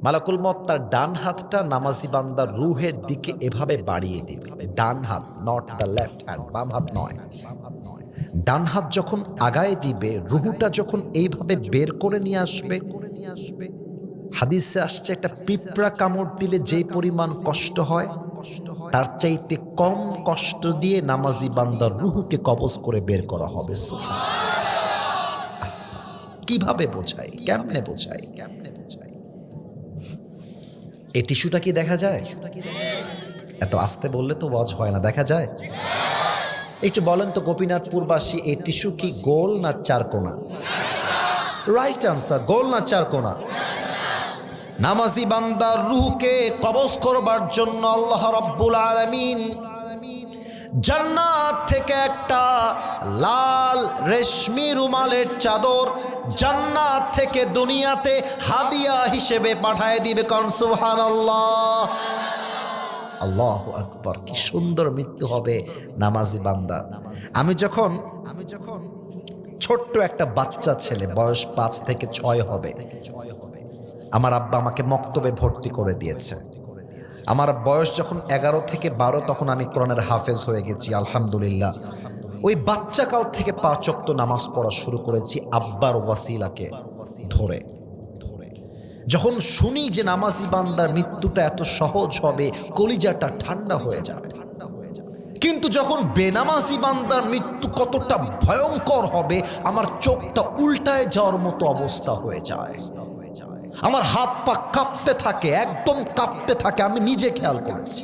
মালাকুল মউত তার ডান হাতটা নামাজি বান্দার রূহের দিকে এভাবে বাড়িয়ে দিবে। ডান হাত, নট দ্য লেফট হ্যান্ড, বাম হাত নয়। ডান হাত যখন আগায় দিবে, রুহুটা যখন এইভাবে বের করে নিয়ে আসবে, হাদিসে আসছে একটা পিঁপড়া কামড় দিলে যেই পরিমাণ কষ্ট হয়, তার চাইতে কম কষ্ট দিয়ে নামাজি বান্দার রুহুকে কবজ করে বের করা হবে। কিভাবে বোঝাই, কেমনে বোঝাই? এই টিস্যুটা কি দেখা যায়? এত আস্তে বললে তো ওয়াজ হয় না। দেখা যায়? একটু বলেন তো গোপীনাথপুরবাসী, এই টিস্যু কি গোল না চারকোনা? রাইট আনসার, গোল না চারকোনা? নামাজি বান্দার রূহকে কবজ করবার জন্য আল্লাহ রাব্বুল আলামিন জান্নাত থেকে একটা লাল রেশমি রুমালের চাদর জান্নাত থেকে দুনিয়াতে হাদিয়া হিসেবে পাঠায় দিবে। কোন সুবহানাল্লাহ। আল্লাহু আকবার। কি সুন্দর মৃত্যু হবে নামাজি বান্দা। আমি যখন ছোট্ট একটা বাচ্চা ছেলে, বয়স 5 থেকে 6 হবে, আমার আব্বা আমাকে মক্তবে ভর্তি করে দিয়েছে। আমার বয়স যখন 11 থেকে 12, তখন আমি কোরআনের হাফেজ হয়ে গেছি আলহামদুলিল্লাহ। ওই বাচ্চাকাল থেকে 5 ওয়াক্ত নামাজ পড়া শুরু করেছি আব্বার ওয়াসিলাকে ধরে। যখন শুনি যে নামাজি বান্দার মৃত্যুটা এত সহজ হবে, কলিজাটা ঠান্ডা হয়ে যাবে। কিন্তু যখন বেনামাজি বান্দার মৃত্যু কতটা ভয়ঙ্কর হবে, আমার চোখটা উল্টায় যাওয়ার মতো অবস্থা হয়ে যায়। আমার হাত পা কাঁপতে থাকে, একদম কাঁপতে থাকে। আমি নিজে খেয়াল করেছি।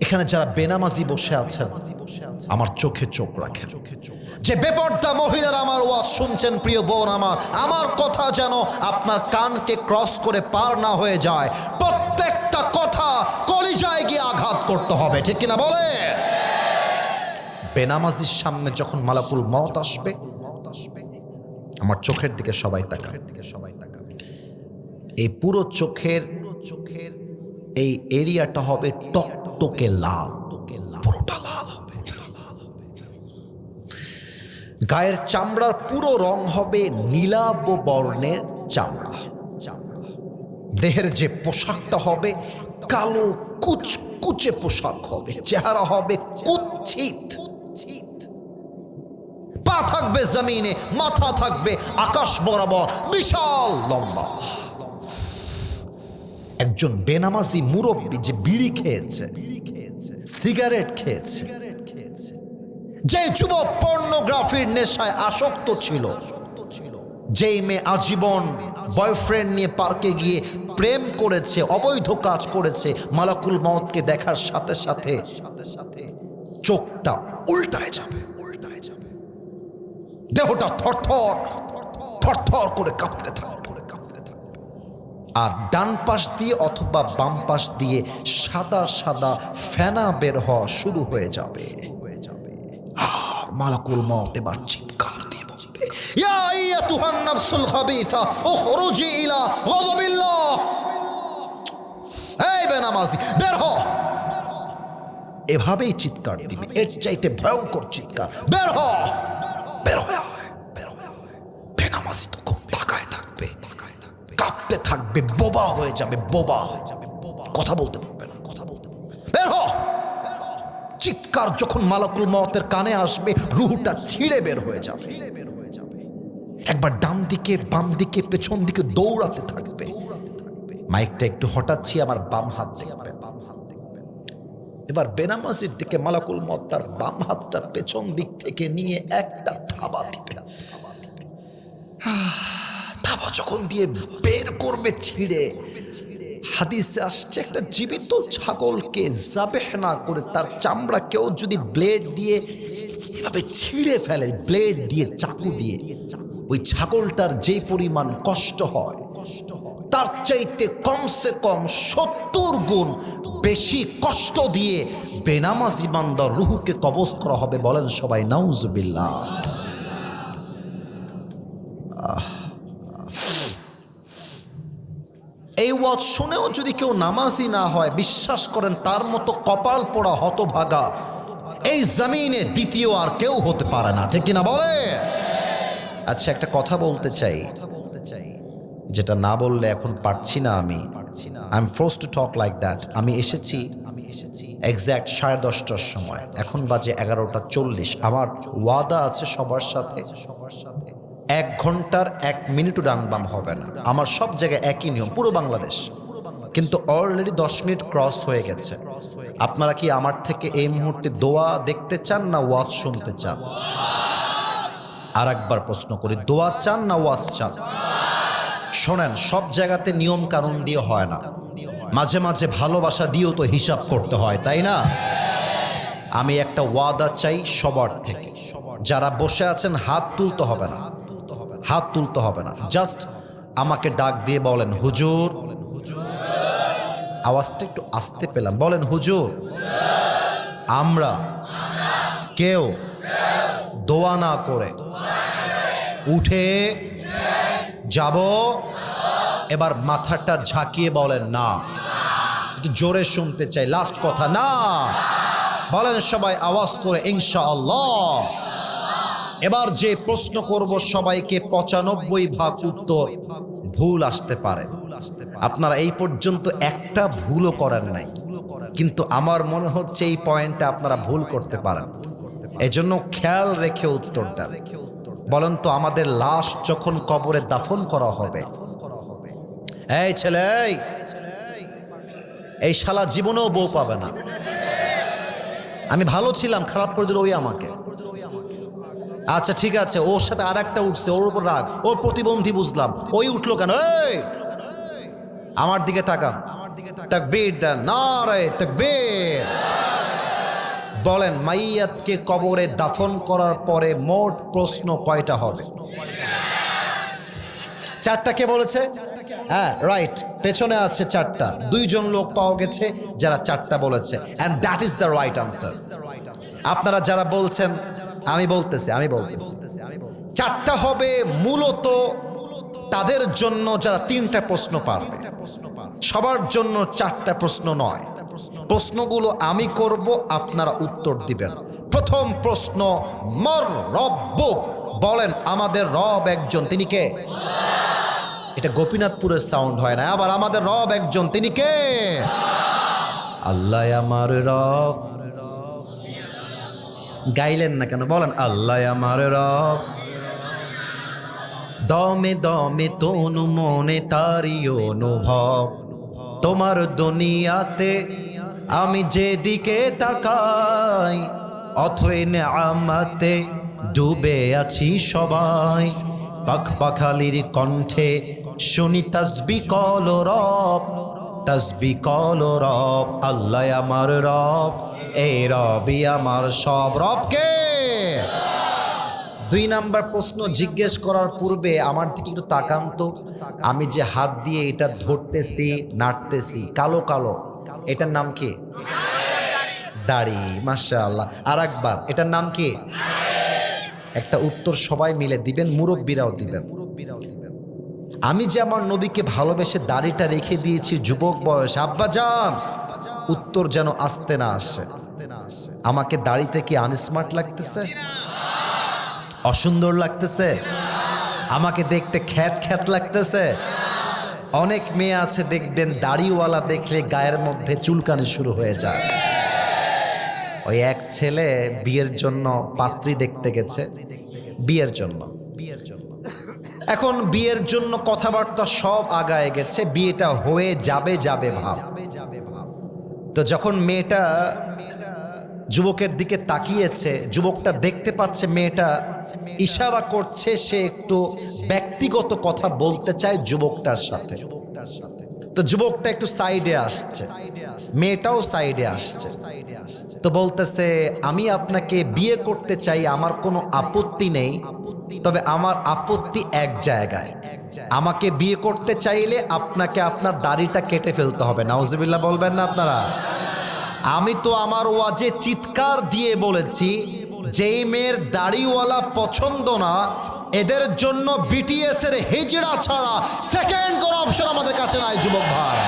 এখানে যারা বেনামাজি বসে আছেন, আমার চোখে চোখ রাখেন। যে বেপর্দা মহিলারা আমার ওয়াজ শুনছেন, প্রিয় বোন আমার কথা যেন আপনার কানকে ক্রস করে পার না হয়ে যায়। প্রত্যেকটা কথা কলিজায় গিয়ে আঘাত করতে হবে, ঠিক কিনা বলে? বেনামাজির সামনে যখন মালাকুল মউত আসবে, আমার চোখের দিকে সবাই তাকাবে। এই পুরো চোখের এই এরিয়াটা হবে টকটকে লাল, পুরোটা লাল হবে। গায়ের চামড়ার পুরো রং হবে নীলাভ বর্ণের চামড়া। দেহের যে পোশাকটা হবে কালো কুচকুচে পোশাক হবে। চেহারা হবে কুৎসিত। পা থাকবে জমিনে, মাথা থাকবে আকাশ বরাবর, বিশাল লম্বা। একজন বেনামাজি মুরব্বী যে বিড়ি খেয়েছে, সিগারেট খেয়েছে, যে যুবক পর্নোগ্রাফির নেশায় আসক্ত ছিল, যেই মেয়ে আজীবন বয়ফ্রেন্ড নিয়ে পার্কে গিয়ে প্রেম করেছে, অবৈধ কাজ করেছে, মালাকুল মউতকে দেখার সাথে সাথে চোখটা উল্টায় যাবে, দেহটা থরথর থরথর করে কাঁপতে থাকবে। আর ডান পাশ দিয়ে অথবা বাম পাশ দিয়ে সাদা সাদা ফেনা বের হওয়া শুরু হয়ে যাবে। আর মালাকুল মউত এবার চিৎকার দিয়ে বলবে, ইয়া আইয়াতুহান নাফসুল খাবিসা উখরুজি ইলা গাযাবিল্লাহ। এই বেনামাজি, বের হ। এভাবেই চিৎকার দিবে, এর চাইতে ভয়ঙ্কর চিৎকার। বের হ, বের হয়ে আয়। বেনামাজি তখন তাকায় থাকবে, কাঁপতে থাকবে, বোবা হয়ে যাবে, কথা বলতে পারবে না। বের হ। চিৎকার যখন মালাকুল মউতের কানে আসবে, রূহটা ছিঁড়ে বের হয়ে যাবে। একবার ডান দিকে, বাম দিকে, পেছন দিকে দৌড়াতে থাকবে। মাইকটা একটু হঠাচ্ছি, আমার বাম হাত দেখবে। এবার বেনামাজির দিকে মালাকুল মউত তার বাম হাতটা পেছন দিক থেকে নিয়ে একটা থাবা দিবে। থাবা যখন দিয়ে বের করবে ছিঁড়ে, হাদিসে আসছে একটা জীবিত ছাগলকে জাবেহ না করে তার চামড়া কেউ যদি ব্লেড দিয়ে এভাবে ছিঁড়ে ফেলে, ব্লেড দিয়ে, চাকু দিয়ে, ওই ছাগলটার যে পরিমাণ কষ্ট হয় তার চাইতে কমসে কম 70 গুণ বেশি কষ্ট দিয়ে বেনামাজি বান্দার রূহকে কবজ করা হবে। বলেন সবাই নাউজুবিল্লাহ। এই ওয়াজ শুনেও যদি কেউ নামাজি না হয়, বিশ্বাস করেন তার মতো কপাল পোড়া হতভাগা এই জমিনে দ্বিতীয় আর কেউ হতে পারে না, ঠিক কিনা বলে? আচ্ছা, একটা কথা বলতে চাই। যেটা না বললে এখন পারছি না আমি, I am forced to talk like that. আমি এসেছি এক্স্যাক্ট 10:30টার সময়, এখন বাজে 11:40। আমার ওয়াদা আছে সবার সাথে, 1 ঘন্টার 1 মিনিটও ডান বাম হবে না। আমার সব জায়গায় একই নিয়ম, পুরো বাংলাদেশ। কিন্তু অলরেডি 10 মিনিট ক্রস হয়ে গেছে। আপনারা কি আমার থেকে এই মুহূর্তে দোয়া দেখতে চান না ওয়াজ শুনতে চান? আর একবার প্রশ্ন করি, দোয়া চান না ওয়াজ চান? শোনেন, সব জায়গাতে নিয়ম কানুন দিয়ে হয় না, মাঝে মাঝে ভালোবাসা দিয়েও তো হিসাব করতে হয়, তাই না? আমি একটা ওয়াদা চাই সবার থেকে। যারা বসে আছেন হাত তুলতে হবে না, হাত তুলতে হবে না, জাস্ট আমাকে ডাক দিয়ে বলেন হুজুর। আওয়াজটা একটু আস্তে পেলাম, বলেন হুজুর আমরা কেউ দোয়া না করে উঠে যাব। এবার মাথাটা ঝাঁকিয়ে বলেন না। একটু জোরে শুনতে চাই, লাস্ট কথা না। বলেন সবাই আওয়াজ করে ইনশাআল্লাহ। এবার যে প্রশ্ন করব সবাইকে 95% উত্তর ভুল আসতে পারে। আপনারা এই পর্যন্ত একটা ভুলও করেন নাই, কিন্তু আমার মনে হচ্ছে এই পয়েন্টে আপনারা ভুল করতে পারেন। এজন্য খেয়াল রেখে উত্তর দেন। বলেন তো, আমাদের লাশ যখন কবরে দাফন করা হবে, এই ছেলে, এই শালা জীবনেও বউ পাবে না। আমি ভালো ছিলাম, খারাপ করে দিল ওই আমাকে। আচ্ছা ঠিক আছে, ওর সাথে আর একটা উঠছে, ওর উপর রাগ, ওর প্রতিবন্ধী বুঝলাম, ওই উঠলো কেন? এই আমার দিকে তাকান, তাকবীর দেন, নারে তাকবীর। বলেন মাইয়াতকে কবরে দাফন করার পরে মোট প্রশ্ন কয়টা হবে? 4টা। কে বলেছে? হ্যাঁ রাইট, পেছনে আছে 4টা। 2 জন লোক পাওয়া গেছে যারা 4টা বলেছে, and that is the right answer. আপনারা যারা বলছেন, আমি বলতেছি 4টা হবে মূলত তাদের জন্য যারা 3টা প্রশ্ন পারবে। সবার জন্য 4টা প্রশ্ন নয়। প্রশ্নগুলো আমি করব, আপনারা উত্তর দিবেন। প্রথম প্রশ্ন, মর রব্বুক। বলেন আমাদের রব একজন, তিনি কে? এটা গোপীনাথপুরের সাউন্ড হয় না। আবার আমাদের রব একজন, তিনি কে? আল্লাহ আমার রব। গাইলেন না কেন? বলেন আল্লাহ আমার রব। দমে দমে তনু মনে তারি অনুভব। তোমার দুনিয়াতে আমি যেদিকে তাকাই, অথই নেয়ামতে ডুবে আছি সবাই। পাখপাখালির কণ্ঠে শুনি তাসবিহ কলরব, তাসবিহ কলরব। আল্লাহ আমার রব, এই রবই আমার সব। রবকে 2 নাম্বার প্রশ্ন জিজ্ঞেস করার পূর্বে আমার দিকে একটু তাকান তো। আমি যে হাত দিয়ে এটা ধরতেছি, নাড়তেছি, কালো কালো, এটার নাম কি? দাড়ি। মাশাআল্লাহ। আর একবার, এটার নাম কি? একটা উত্তর সবাই মিলে দিবেন, মুরব্বীরাও দিবেন। আমি যে আমার নবীকে ভালোবেসে দাড়িটা রেখে দিয়েছি যুবক বয়স, আব্বা জান, উত্তর যেন আসতে না আসে। আমাকে দাড়িতে কি আনস্মার্ট লাগতেছে? অসুন্দর লাগতেছে? আমাকে দেখতে খ্যাত খ্যাত লাগতেছে? অনেক মেয়ে আছে দেখবেন দাড়িওয়ালা দেখলে গায়ের মধ্যে চুলকানি শুরু হয়ে যায়। ওই এক ছেলে বিয়ের জন্য পাত্রী দেখতে গেছে, বিয়ের জন্য। এখন বিয়ের জন্য কথাবার্তা সব আগায় গেছে, বিয়েটা হয়ে যাবে যাবে ভাব। তো যখন মেয়েটা যুবকের দিকে তাকিয়েছে, যুবকটা দেখতে পাচ্ছে মেয়েটা ইশারা করছে, সে একটু ব্যক্তিগত কথা বলতে চায় যুবকটার সাথে। তো যুবকটা একটু সাইডে আসছে, মেয়েটাও সাইডে আসছে। তো বলতেছে, আমি আপনাকে বিয়ে করতে চাই, আমার কোনো আপত্তি নেই, তবে আমার আপত্তি এক জায়গায়। আমাকে বিয়ে করতে চাইলে আপনাকে আপনার দাড়িটা কেটে ফেলতে হবে। নাউজুবিল্লাহ বলবেন না আপনারা? আমি তো আমার ওয়াজে চিৎকার দিয়ে বলেছি, যেই মেয়ের দাড়িওয়ালা পছন্দ না, এদের জন্য বিটিএস এর হিজড়া ছাড়া সেকেন্ড কোন অপশন আমাদের কাছে নাই যুবক ভাই।